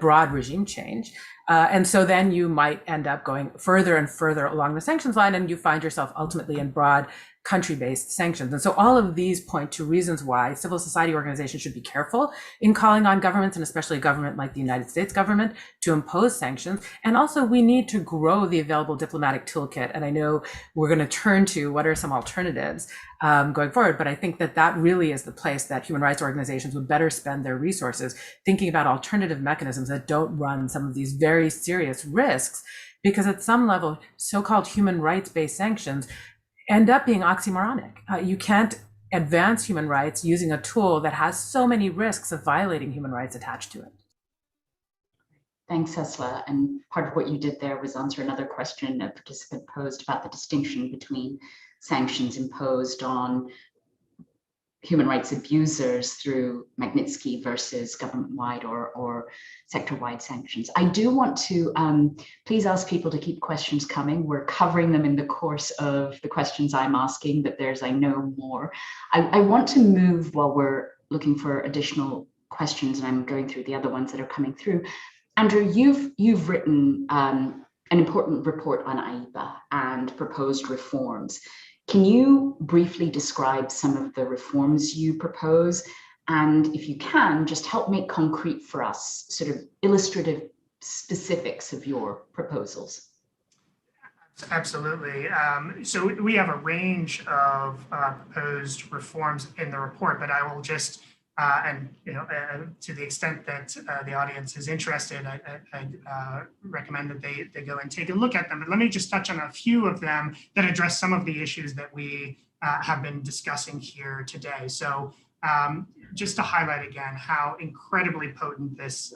broad regime change. And so then you might end up going further and further along the sanctions line, and you find yourself ultimately in broad country-based sanctions. And so all of these point to reasons why civil society organizations should be careful in calling on governments, and especially a government like the United States government, to impose sanctions. And also we need to grow the available diplomatic toolkit. And I know we're going to turn to what are some alternatives going forward, but I think that really is the place that human rights organizations would better spend their resources, thinking about alternative mechanisms that don't run some of these very serious risks because at some level, so-called human rights-based sanctions end up being oxymoronic. You can't advance human rights using a tool that has so many risks of violating human rights attached to it.
Thanks, Hesla. And part of what you did there was answer another question a participant posed about the distinction between sanctions imposed on human rights abusers through Magnitsky versus government-wide or sector-wide sanctions. I do want to please ask people to keep questions coming. We're covering them in the course of the questions I'm asking, but there's, I know, more. I want to move while we're looking for additional questions, and I'm going through the other ones that are coming through. Andrew, you've written an important report on IEEPA and proposed reforms. Can you briefly describe some of the reforms you propose? And if you can, just help make concrete for us sort of illustrative specifics of your proposals.
Absolutely. So we have a range of proposed reforms in the report, but I will just, to the extent that the audience is interested, I recommend that they go and take a look at them. But let me just touch on a few of them that address some of the issues that we have been discussing here today. So just to highlight again how incredibly potent this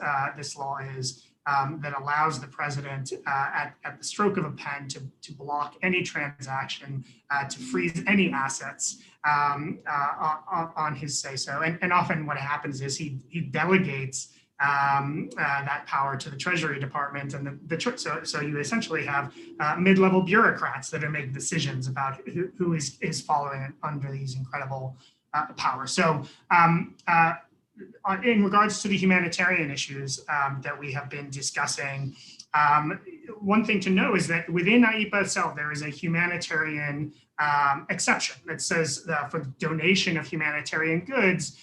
law is, that allows the president at the stroke of a pen to block any transaction, to freeze any assets on his say-so. And often what happens is he delegates that power to the Treasury Department, and so you essentially have mid-level bureaucrats that are making decisions about who is following under these incredible powers. So in regards to the humanitarian issues that we have been discussing, one thing to know is that within IEEPA itself, there is a humanitarian exception that says for donation of humanitarian goods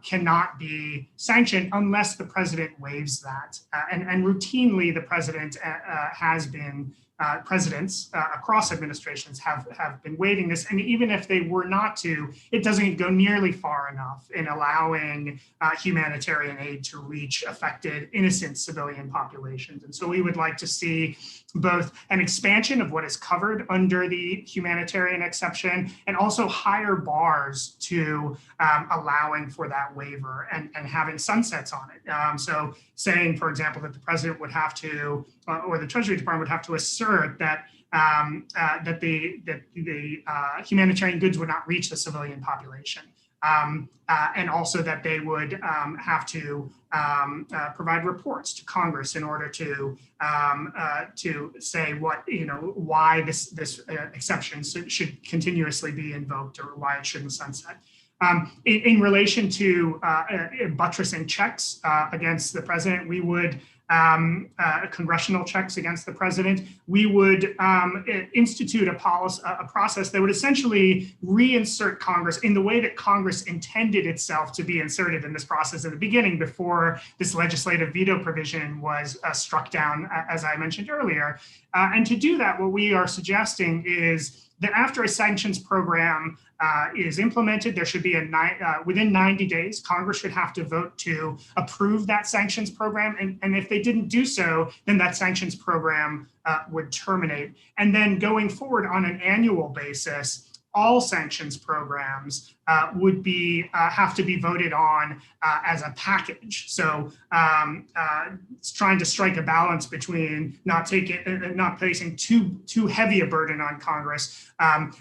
cannot be sanctioned unless the president waives that. And routinely, the president has been presidents across administrations have been waiving this. And even if they were not to, it doesn't go nearly far enough in allowing humanitarian aid to reach affected innocent civilian populations. And so we would like to see both an expansion of what is covered under the humanitarian exception and also higher bars to allowing for that waiver and having sunsets on it. So saying, for example, that the president would have to, or the Treasury Department would have to assert that that the humanitarian goods would not reach the civilian population, and also that they would have to provide reports to Congress in order to say what, why this exception should continuously be invoked or why it shouldn't sunset. In relation to buttressing checks against the president, we would congressional checks against the president, we would institute a process that would essentially reinsert Congress in the way that Congress intended itself to be inserted in this process at the beginning, before this legislative veto provision was struck down, as I mentioned earlier. And to do that, what we are suggesting is that after a sanctions program is implemented, there should be within 90 days, Congress should have to vote to approve that sanctions program. And if they didn't do so, then that sanctions program would terminate. And then going forward on an annual basis, all sanctions programs would be have to be voted on as a package. So it's trying to strike a balance between not placing too heavy a burden on Congress and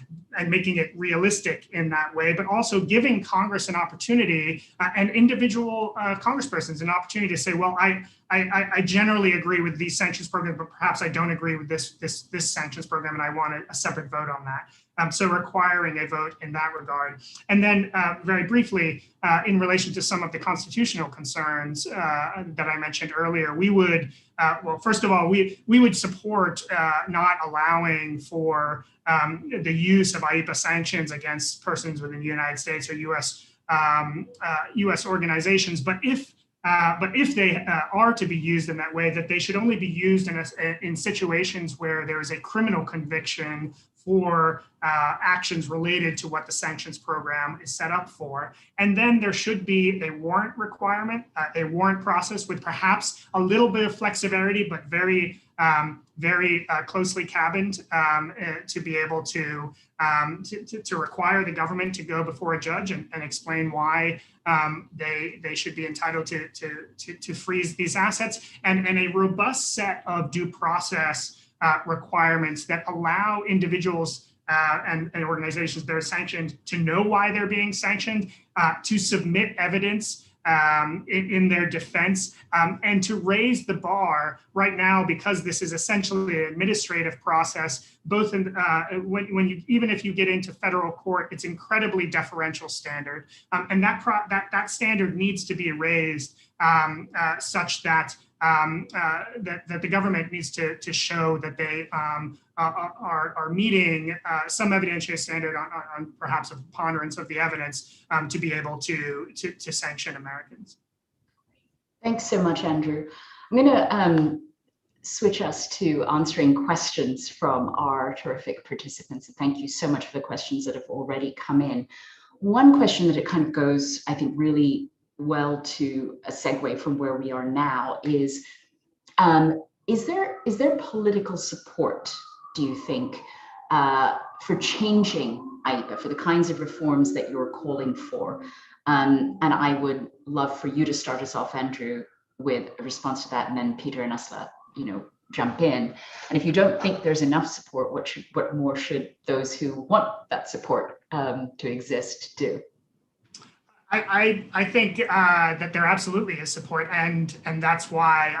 making it realistic in that way, but also giving Congress an opportunity and individual congresspersons an opportunity to say, well, I generally agree with these sanctions programs, but perhaps I don't agree with this sanctions program, and I want a separate vote on that. So requiring a vote in that regard. And then very briefly, in relation to some of the constitutional concerns that I mentioned earlier, we would, well, first of all, we would support not allowing for the use of IEEPA sanctions against persons within the United States or U.S. Organizations, but if they are to be used in that way, that they should only be used in situations where there is a criminal conviction for actions related to what the sanctions program is set up for. And then there should be a warrant requirement, a warrant process with perhaps a little bit of flexibility, but very very closely cabined to be able to require the government to go before a judge and explain why they should be entitled to freeze these assets, and a robust set of due process requirements that allow individuals and organizations that are sanctioned to know why they're being sanctioned, to submit evidence in their defense, and to raise the bar right now, because this is essentially an administrative process. Both in when you, even if you get into federal court, it's incredibly deferential standard, and that standard needs to be raised such that that the government needs to show that they are meeting some evidentiary standard on perhaps a preponderance of the evidence to be able to sanction Americans.
Thanks so much, Andrew. I'm going to switch us to answering questions from our terrific participants. And thank you so much for the questions that have already come in. One question that it kind of goes, I think, really well to a segue from where we are now is there political support, do you think, for changing IEEPA, for the kinds of reforms that you're calling for? And I would love for you to start us off, Andrew, with a response to that, and then Peter and Asla, jump in. And if you don't think there's enough support, what more should those who want that support to exist do?
I think that there absolutely is support, and that's why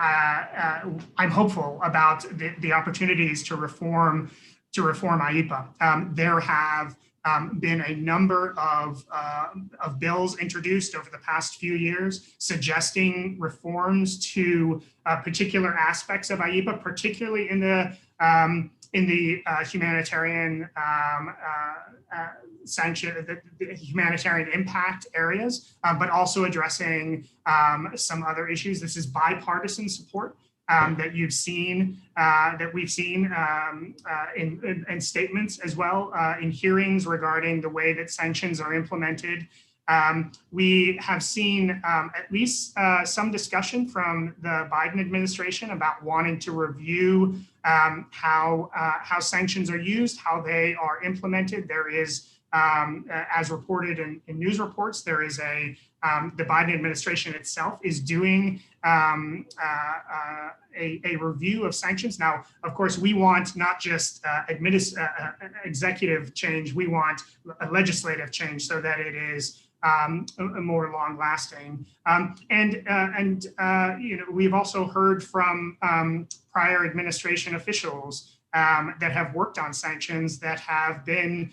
I'm hopeful about the opportunities to reform IEEPA. There have been a number of bills introduced over the past few years suggesting reforms to particular aspects of IEEPA, particularly in the humanitarian sanction, the humanitarian impact areas, but also addressing some other issues. This is bipartisan support that you've seen, that we've seen in statements as well, in hearings regarding the way that sanctions are implemented. We have seen at least some discussion from the Biden administration about wanting to review how sanctions are used, how they are implemented. There is, as reported in news reports, there is the Biden administration itself is doing a review of sanctions. Now, of course, we want not just executive change, we want a legislative change so that it is more long-lasting. We've also heard from prior administration officials that have worked on sanctions that have been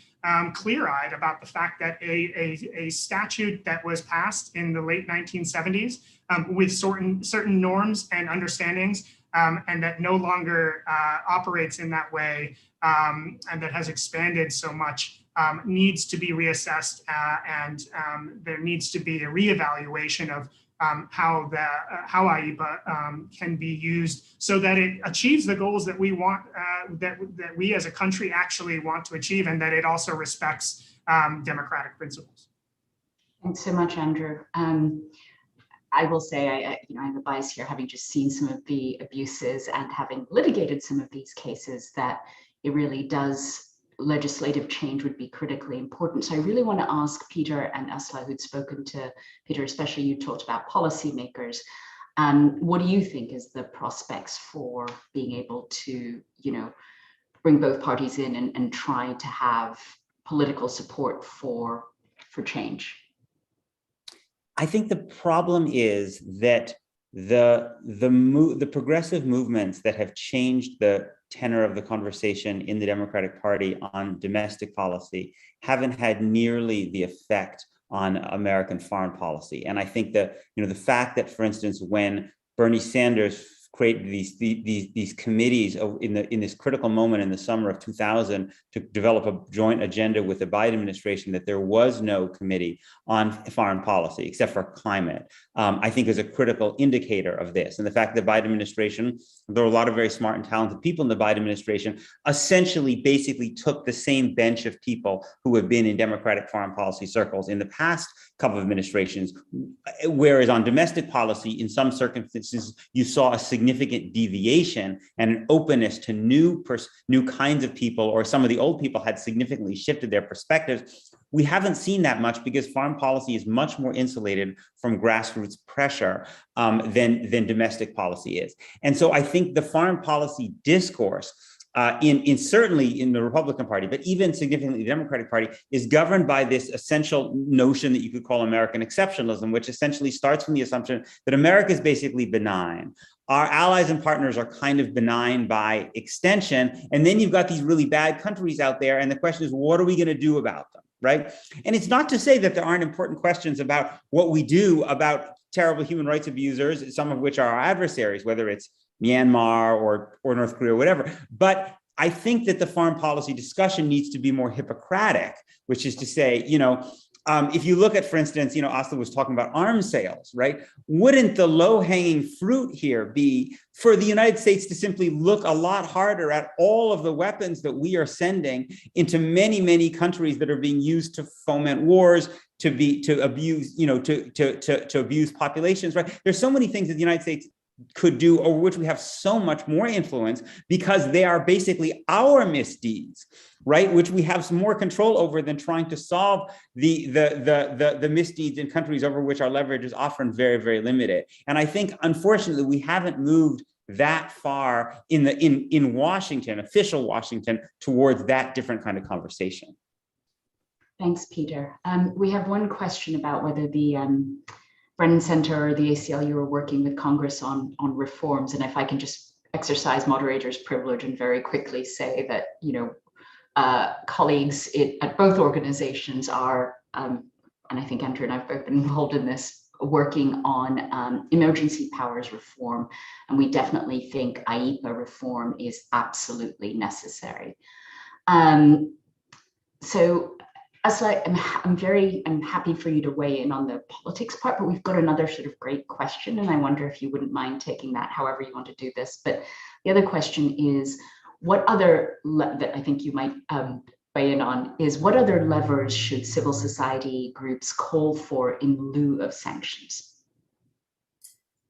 clear-eyed about the fact that a statute that was passed in the late 1970s with certain norms and understandings, and that no longer operates in that way, and that has expanded so much, needs to be reassessed, and there needs to be a reevaluation of how IEEPA can be used so that it achieves the goals that we want, that we as a country actually want to achieve, and that it also respects democratic principles.
Thanks so much, Andrew. I will say, I have a bias here, having just seen some of the abuses and having litigated some of these cases, that it really does, legislative change would be critically important. So I really want to ask Peter and Asla, who'd spoken to Peter, especially you talked about policymakers. What do you think is the prospects for being able to, bring both parties in and try to have political support for change?
I think the problem is that the progressive movements that have changed the tenor of the conversation in the Democratic Party on domestic policy haven't had nearly the effect on American foreign policy. And I think that, the fact that, for instance, when Bernie Sanders created these committees in this critical moment in the summer of 2000 to develop a joint agenda with the Biden administration, that there was no committee on foreign policy except for climate, I think is a critical indicator of this. And the fact that the Biden administration, there are a lot of very smart and talented people in the Biden administration, essentially basically took the same bench of people who have been in Democratic foreign policy circles in the past couple of administrations, whereas on domestic policy, in some circumstances, you saw a significant significant deviation and an openness to new kinds of people, or some of the old people had significantly shifted their perspectives. We haven't seen that much because foreign policy is much more insulated from grassroots pressure than domestic policy is. And so I think the foreign policy discourse certainly in the Republican Party, but even significantly the Democratic Party, is governed by this essential notion that you could call American exceptionalism, which essentially starts from the assumption that America is basically benign. Our allies and partners are kind of benign by extension. And then you've got these really bad countries out there. And the question is, what are we going to do about them, right? And it's not to say that there aren't important questions about what we do about terrible human rights abusers, some of which are our adversaries, whether it's Myanmar or North Korea or whatever. But I think that the foreign policy discussion needs to be more Hippocratic, which is to say, if you look at, for instance, Asta was talking about arms sales, right? Wouldn't the low-hanging fruit here be for the United States to simply look a lot harder at all of the weapons that we are sending into many, many countries that are being used to foment wars, to abuse, to abuse populations, right? There's so many things that the United States could do, over which we have so much more influence, because they are basically our misdeeds, right? Which we have some more control over than trying to solve the misdeeds in countries over which our leverage is often very, very limited. And I think, unfortunately, we haven't moved that far in Washington, official Washington, towards that different kind of conversation.
Thanks, Peter. We have one question about whether the Brennan Center or the ACLU are working with Congress on reforms. And if I can just exercise moderator's privilege and very quickly say that, colleagues at both organizations are, and I think Andrew and I've both been involved in this, working on emergency powers reform. And we definitely think IEEPA reform is absolutely necessary. So Asla, I'm happy for you to weigh in on the politics part, but we've got another sort of great question, and I wonder if you wouldn't mind taking that, however you want to do this. But the other question is, what other, that I think you might weigh in on, is what other levers should civil society groups call for in lieu of sanctions?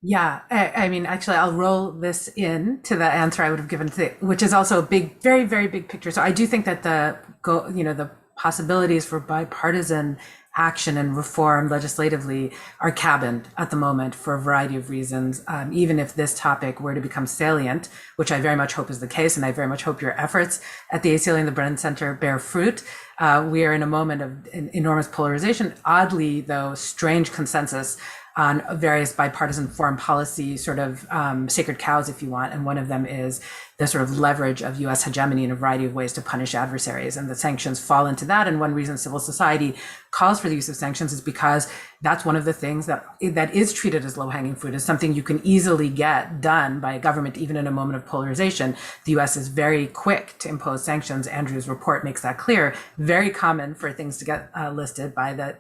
Yeah, I mean, actually, I'll roll this in to the answer I would have given today, which is also a big, very, very big picture. So I do think that the possibilities for bipartisan action and reform legislatively are cabined at the moment for a variety of reasons. Even if this topic were to become salient, which I very much hope is the case, and I very much hope your efforts at the ACLU and the Brennan Center bear fruit, we are in a moment of enormous polarization, oddly though, strange consensus on various bipartisan foreign policy sort of sacred cows, if you want. And one of them is the sort of leverage of US hegemony in a variety of ways to punish adversaries. And the sanctions fall into that. And one reason civil society calls for the use of sanctions is because that's one of the things that is treated as low-hanging fruit, is something you can easily get done by a government, even in a moment of polarization. The US is very quick to impose sanctions. Andrew's report makes that clear. Very common for things to get listed by the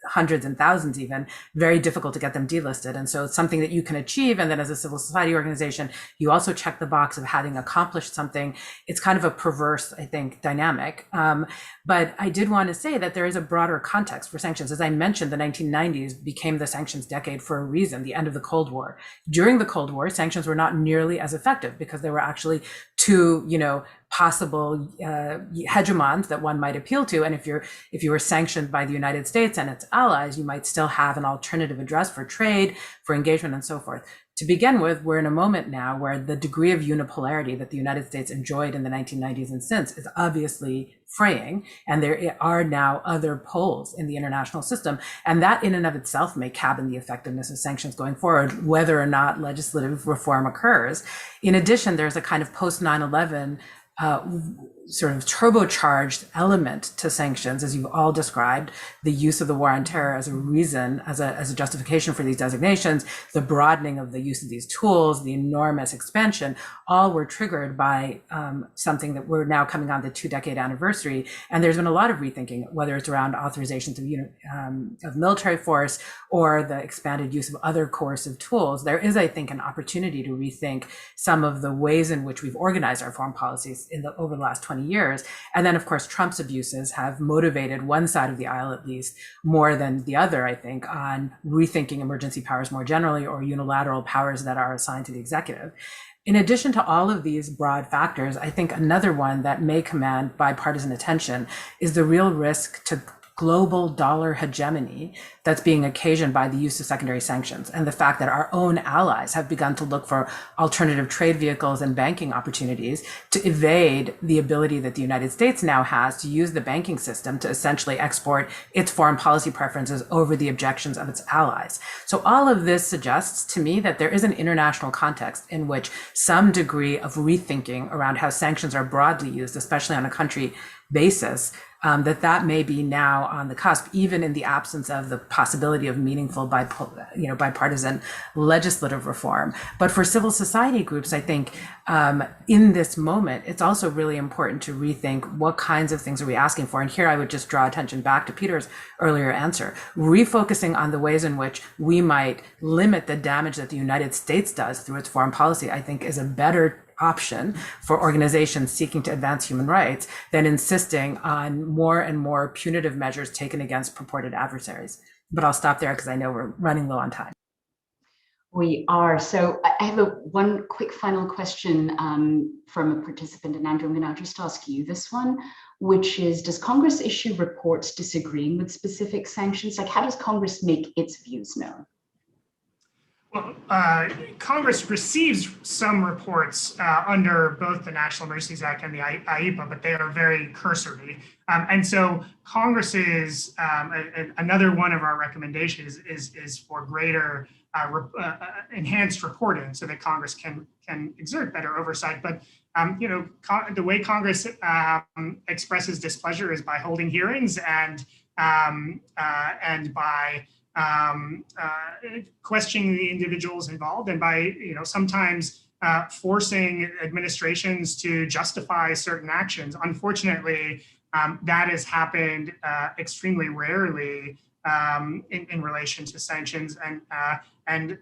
hundreds and thousands, even very difficult to get them delisted. And so it's something that you can achieve. And then as a civil society organization, you also check the box of having accomplished something. It's kind of a perverse, I think, dynamic. But I did want to say that there is a broader context for sanctions. As I mentioned, the 1990s became the sanctions decade for a reason, the end of the Cold War. During the Cold War, sanctions were not nearly as effective because there were actually two, possible hegemons that one might appeal to. And if you were sanctioned by the United States and its allies, you might still have an alternative address for trade, for engagement, and so forth. To begin with, we're in a moment now where the degree of unipolarity that the United States enjoyed in the 1990s and since is obviously fraying, and there are now other poles in the international system. And that in and of itself may cabin the effectiveness of sanctions going forward, whether or not legislative reform occurs. In addition, there's a kind of post 9/11 sort of turbocharged element to sanctions, as you've all described, the use of the war on terror as a reason, as a justification for these designations, the broadening of the use of these tools, the enormous expansion, all were triggered by something that we're now coming on the 2-decade anniversary. And there's been a lot of rethinking, whether it's around authorizations of military force or the expanded use of other coercive tools. There is, I think, an opportunity to rethink some of the ways in which we've organized our foreign policies over the last 20 20 years. And then, of course, Trump's abuses have motivated one side of the aisle, at least, more than the other, I think, on rethinking emergency powers more generally, or unilateral powers that are assigned to the executive. In addition to all of these broad factors, I think another one that may command bipartisan attention is the real risk to global dollar hegemony that's being occasioned by the use of secondary sanctions, and the fact that our own allies have begun to look for alternative trade vehicles and banking opportunities to evade the ability that the United States now has to use the banking system to essentially export its foreign policy preferences over the objections of its allies. So all of this suggests to me that there is an international context in which some degree of rethinking around how sanctions are broadly used, especially on a country basis, that may be now on the cusp, even in the absence of the possibility of meaningful bipartisan legislative reform. But for civil society groups, I think in this moment, it's also really important to rethink what kinds of things are we asking for. And here I would just draw attention back to Peter's earlier answer, refocusing on the ways in which we might limit the damage that the United States does through its foreign policy, I think is a better option for organizations seeking to advance human rights than insisting on more and more punitive measures taken against purported adversaries. But I'll stop there because I know we're running low on time.
We are. So I have one quick final question from a participant, and Andrew, I'm going to just ask you this one, which is, does Congress issue reports disagreeing with specific sanctions? Like, how does Congress make its views known?
Well, Congress receives some reports under both the National Emergencies Act and the IEEPA, but they are very cursory. And so Congress's, another one of our recommendations is for greater enhanced reporting so that Congress can exert better oversight. But the way Congress expresses displeasure is by holding hearings and by questioning the individuals involved, and by sometimes forcing administrations to justify certain actions. Unfortunately, that has happened extremely rarely in relation to sanctions, and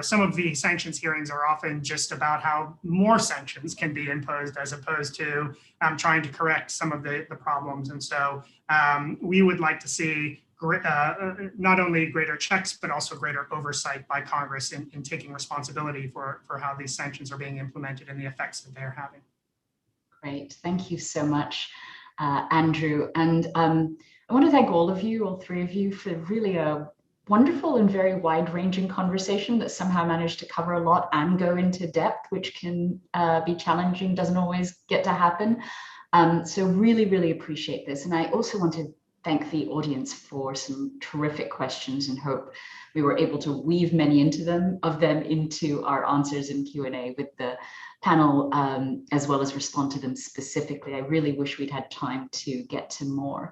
some of the sanctions hearings are often just about how more sanctions can be imposed as opposed to trying to correct some of the problems. And so we would like to see not only greater checks, but also greater oversight by Congress in taking responsibility for how these sanctions are being implemented and the effects that they're having.
Great, thank you so much, Andrew. And I want to thank all three of you, for really a wonderful and very wide-ranging conversation that somehow managed to cover a lot and go into depth, which can be challenging, doesn't always get to happen. So really, really appreciate this. And I also want to thank the audience for some terrific questions, and hope we were able to weave many of them into our answers in Q&A with the panel, as well as respond to them specifically. I really wish we'd had time to get to more.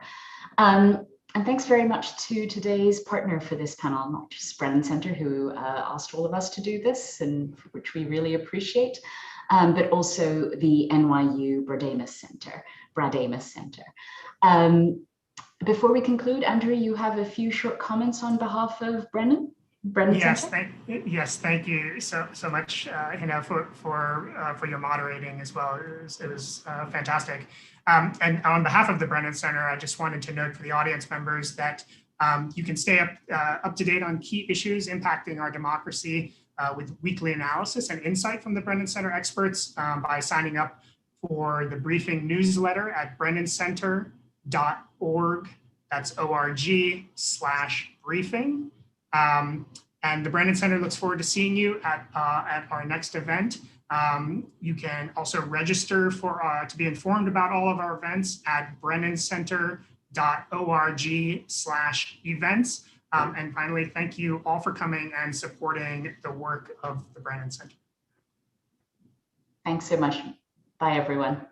And thanks very much to today's partner for this panel, not just Brennan Center, who asked all of us to do this, and for which we really appreciate, but also the NYU Bradema Center. Before we conclude, Andrew, you have a few short comments on behalf of Brennan Center?
Yes, thank you so much, for your moderating as well. It was fantastic. And on behalf of the Brennan Center, I just wanted to note for the audience members that you can stay up to date on key issues impacting our democracy with weekly analysis and insight from the Brennan Center experts by signing up for the briefing newsletter at brennancenter.org. That's org/briefing. And the Brennan Center looks forward to seeing you at our next event. You can also register to be informed about all of our events at brennancenter.org/events. And finally, thank you all for coming and supporting the work of the Brennan Center.
Thanks so much. Bye, everyone.